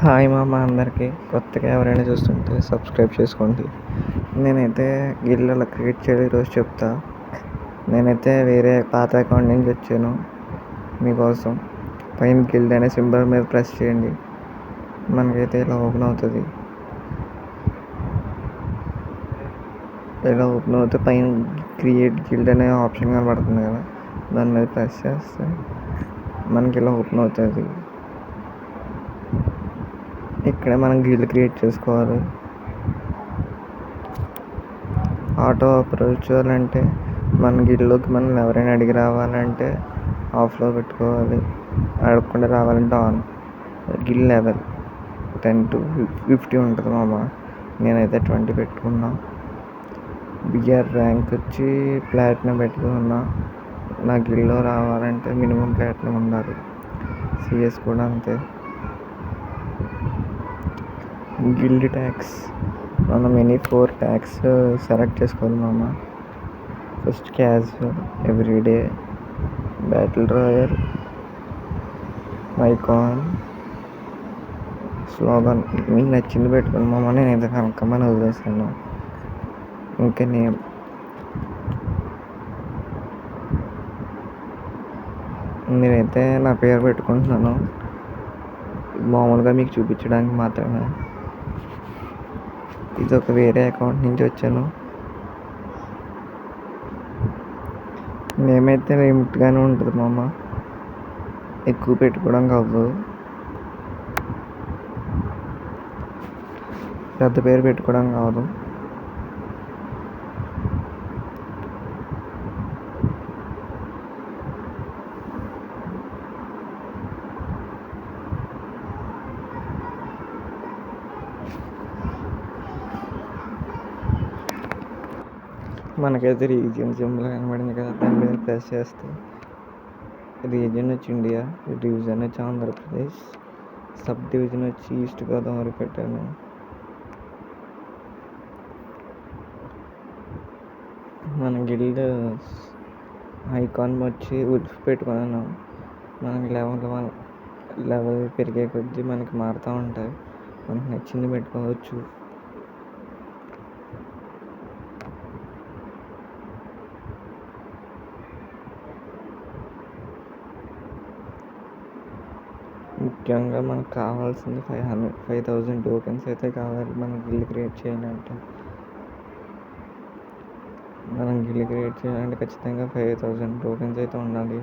Hi మామ అందరికీ. కొత్తగా ఎవరైనా చూస్తుంటే సబ్స్క్రైబ్ చేసుకోండి. నేనైతే గిల్లలో క్రియేట్ చేయడం ఈరోజు చెప్తా. నేనైతే వేరే పాత అకౌంట్ నుంచి వచ్చాను మీకోసం. పైన గిల్డ్ అనే సింబల్ మీద ప్రెస్ చేయండి. మనకైతే ఇలా ఓపెన్ అవుతుంది. ఇలా ఓపెన్ అవుతే పైన క్రియేట్ గిల్డ్ అనే ఆప్షన్ కనబడుతుంది కదా, దాని మీద ప్రెస్ చేస్తే మనకి ఇలా ఓపెన్ అవుతుంది. ఇక్కడే మనం గిల్డ్ క్రియేట్ చేసుకోవాలి. ఆటో అప్రోచ్ అంటే మన గిల్డ్లోకి మనం ఎవరైనా అడిగి రావాలంటే ఆఫ్లో పెట్టుకోవాలి, అడగకుండా రావాలంటే ఆన్. గిల్డ్ లెవెల్ 10 to 50 ఉంటుంది మామ. నేనైతే 20 పెట్టుకున్నా. బిఆర్ ర్యాంక్ వచ్చి ప్లాటినం పెట్టుకున్నా. నా గిల్డ్లో రావాలంటే మినిమం ప్లాటినం ఉండాలి. సిఎస్ కూడా అంతే. గిల్డ్ ట్యాగ్స్ మనం ఎనీ 4 ట్యాగ్స్ సెలెక్ట్ చేసుకోవాలి మామ. First casual, everyday, battle royal, icon, slogan. మీకు నచ్చింది పెట్టుకోండి మామ. నేనైతే కనకమని వదిలేసాను. ఇంకా నేనైతే నా పేరు పెట్టుకుంటున్నాను మామూలుగా మీకు చూపించడానికి మాత్రమే. ఇది ఒక వేరే అకౌంట్ నుంచి వచ్చాను. నేమ్ అయితే లిమిట్గానే ఉంటుంది మామ, ఎక్కువ పెట్టుకోవడం కాదు. పెద్ద పేరు పెట్టుకోవడం కాదు. మనకైతే రీజియన్ సింబల్ కనబడింది కదా, దాని మీద ప్రెస్ చేస్తే రీజియన్ వచ్చి ఇండియా, డివిజన్ వచ్చి ఆంధ్రప్రదేశ్, సబ్ డివిజన్ వచ్చి ఈస్ట్ గోదావరి పెట్టాను. మన గిల్డ్ ఐకాన్ వచ్చి ఉల్ఫ్ పెట్టుకున్నాను. మనకి లెవెల్ పెరిగే కొద్దీ మనకి మారుతూ ఉంటాయి. మనకు నచ్చింది పెట్టుకోవచ్చు. ముఖ్యంగా మనకు కావాల్సింది 5,000 టోకెన్స్ అయితే కావాలి మనం గిల్డ్ క్రియేట్ చేయాలంటే. ఖచ్చితంగా 5,000 టోకెన్స్ అయితే ఉండాలి.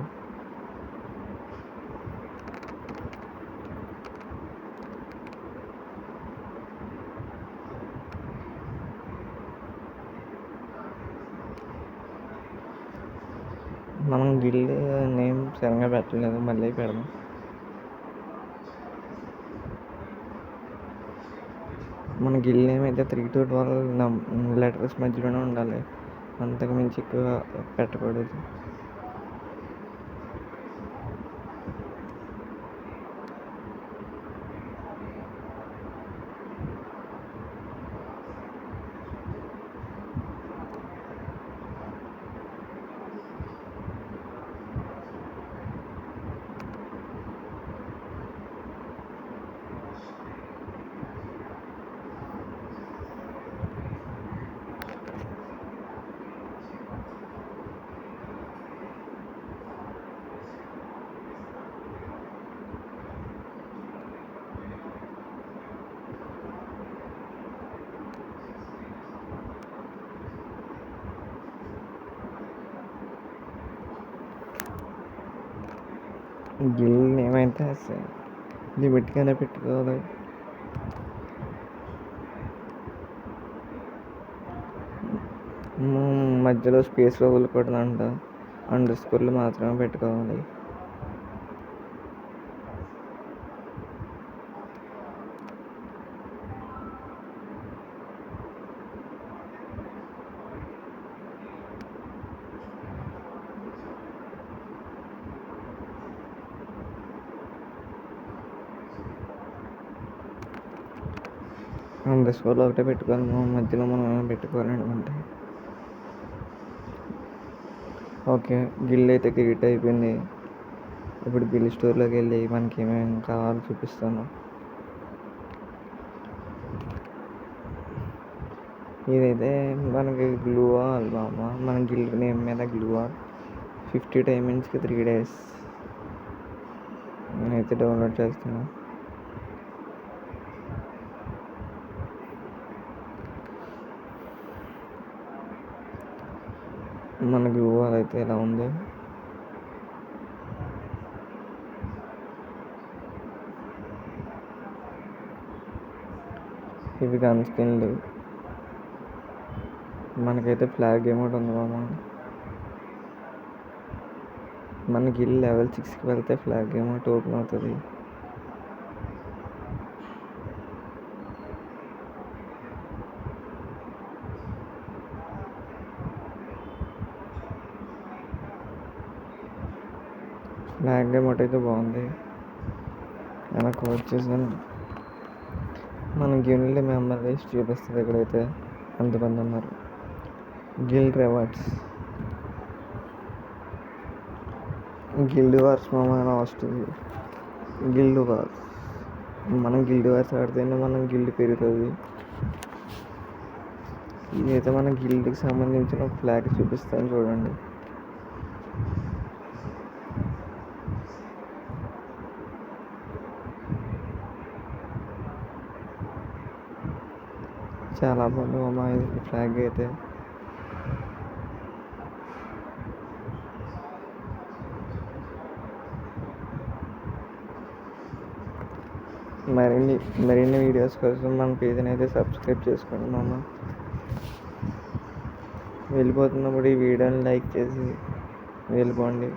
మనం గిల్డ్ నేమ్ సరిగ్గా పెట్టలేదు, మళ్ళీ పెడదాం. మన గిల్డ్ నేమ్ అయితే 3 to 12 లెటర్స్ మధ్యలోనే ఉండాలి, అంతకు మించి ఎక్కువ పెట్టకూడదు. గిల్డ్ నేమ్ అయితే లిమిట్గానే పెట్టుకోవాలి. మధ్యలో స్పేస్ వదలకూడదంట, అండర్స్కోర్లు మాత్రమే పెట్టుకోవాలి. అండర్స్కోర్లు ఒకటే పెట్టుకోవాలి, మధ్యలో మనం పెట్టుకోవాలనుకుంటే. ఓకే, గిల్డ్ అయితే క్రియేట్ అయిపోయింది. ఇప్పుడు గిల్డ్ స్టోర్లోకి వెళ్ళి మనకి ఏమేమి కావాలో చూపిస్తాను. ఇదైతే మనకి గ్లూ వాల్ మామ, మన గిల్డ్ నేమ్ మీద గ్లూ వాల్ 50 డైమండ్స్కి 3 days. నేనైతే డౌన్లోడ్ చేస్తున్నా. మన గ్లూ వాల్ అయితే ఇలా ఉంది. ఇవి గన్ స్కిన్లు. మనకైతే ఫ్లాగ్ అమౌంట్ ఉంది మామ. మన గిల్ లెవెల్ 6కి వెళ్తే ఫ్లాగ్ అమౌంట్ ఓపెన్ అవుతుంది. ఫ్లాగ్ అమౌంట్ అయితే బాగుంది. వెనక్కి వచ్చేసాను. మన గిల్డ్ మెంబర్ లిస్ట్ చూపిస్తుంది ఇక్కడైతే ఎంతమంది ఉన్నారు. గిల్డ్ రివార్డ్స్, గిల్డ్ వార్స్ మామ వస్తుంది. గిల్డ్ వార్స్, మనం గిల్డ్ వార్స్ ఆడితేనే మనం గిల్డ్ పెరుగుతుంది. ఇదైతే మన గిల్డ్కి సంబంధించిన ఫ్లాగ్ చూపిస్తాను చూడండి. చాలా బాగుంది మామ ఇది ఫ్లాగ్ అయితే. మరిన్ని వీడియోస్ కోసం మన పేజ్ని అయితే సబ్స్క్రైబ్ చేసుకోండి మామ. వెళ్ళిపోతున్నప్పుడు ఈ వీడియోని లైక్ చేసి వెళ్ళిపోండి.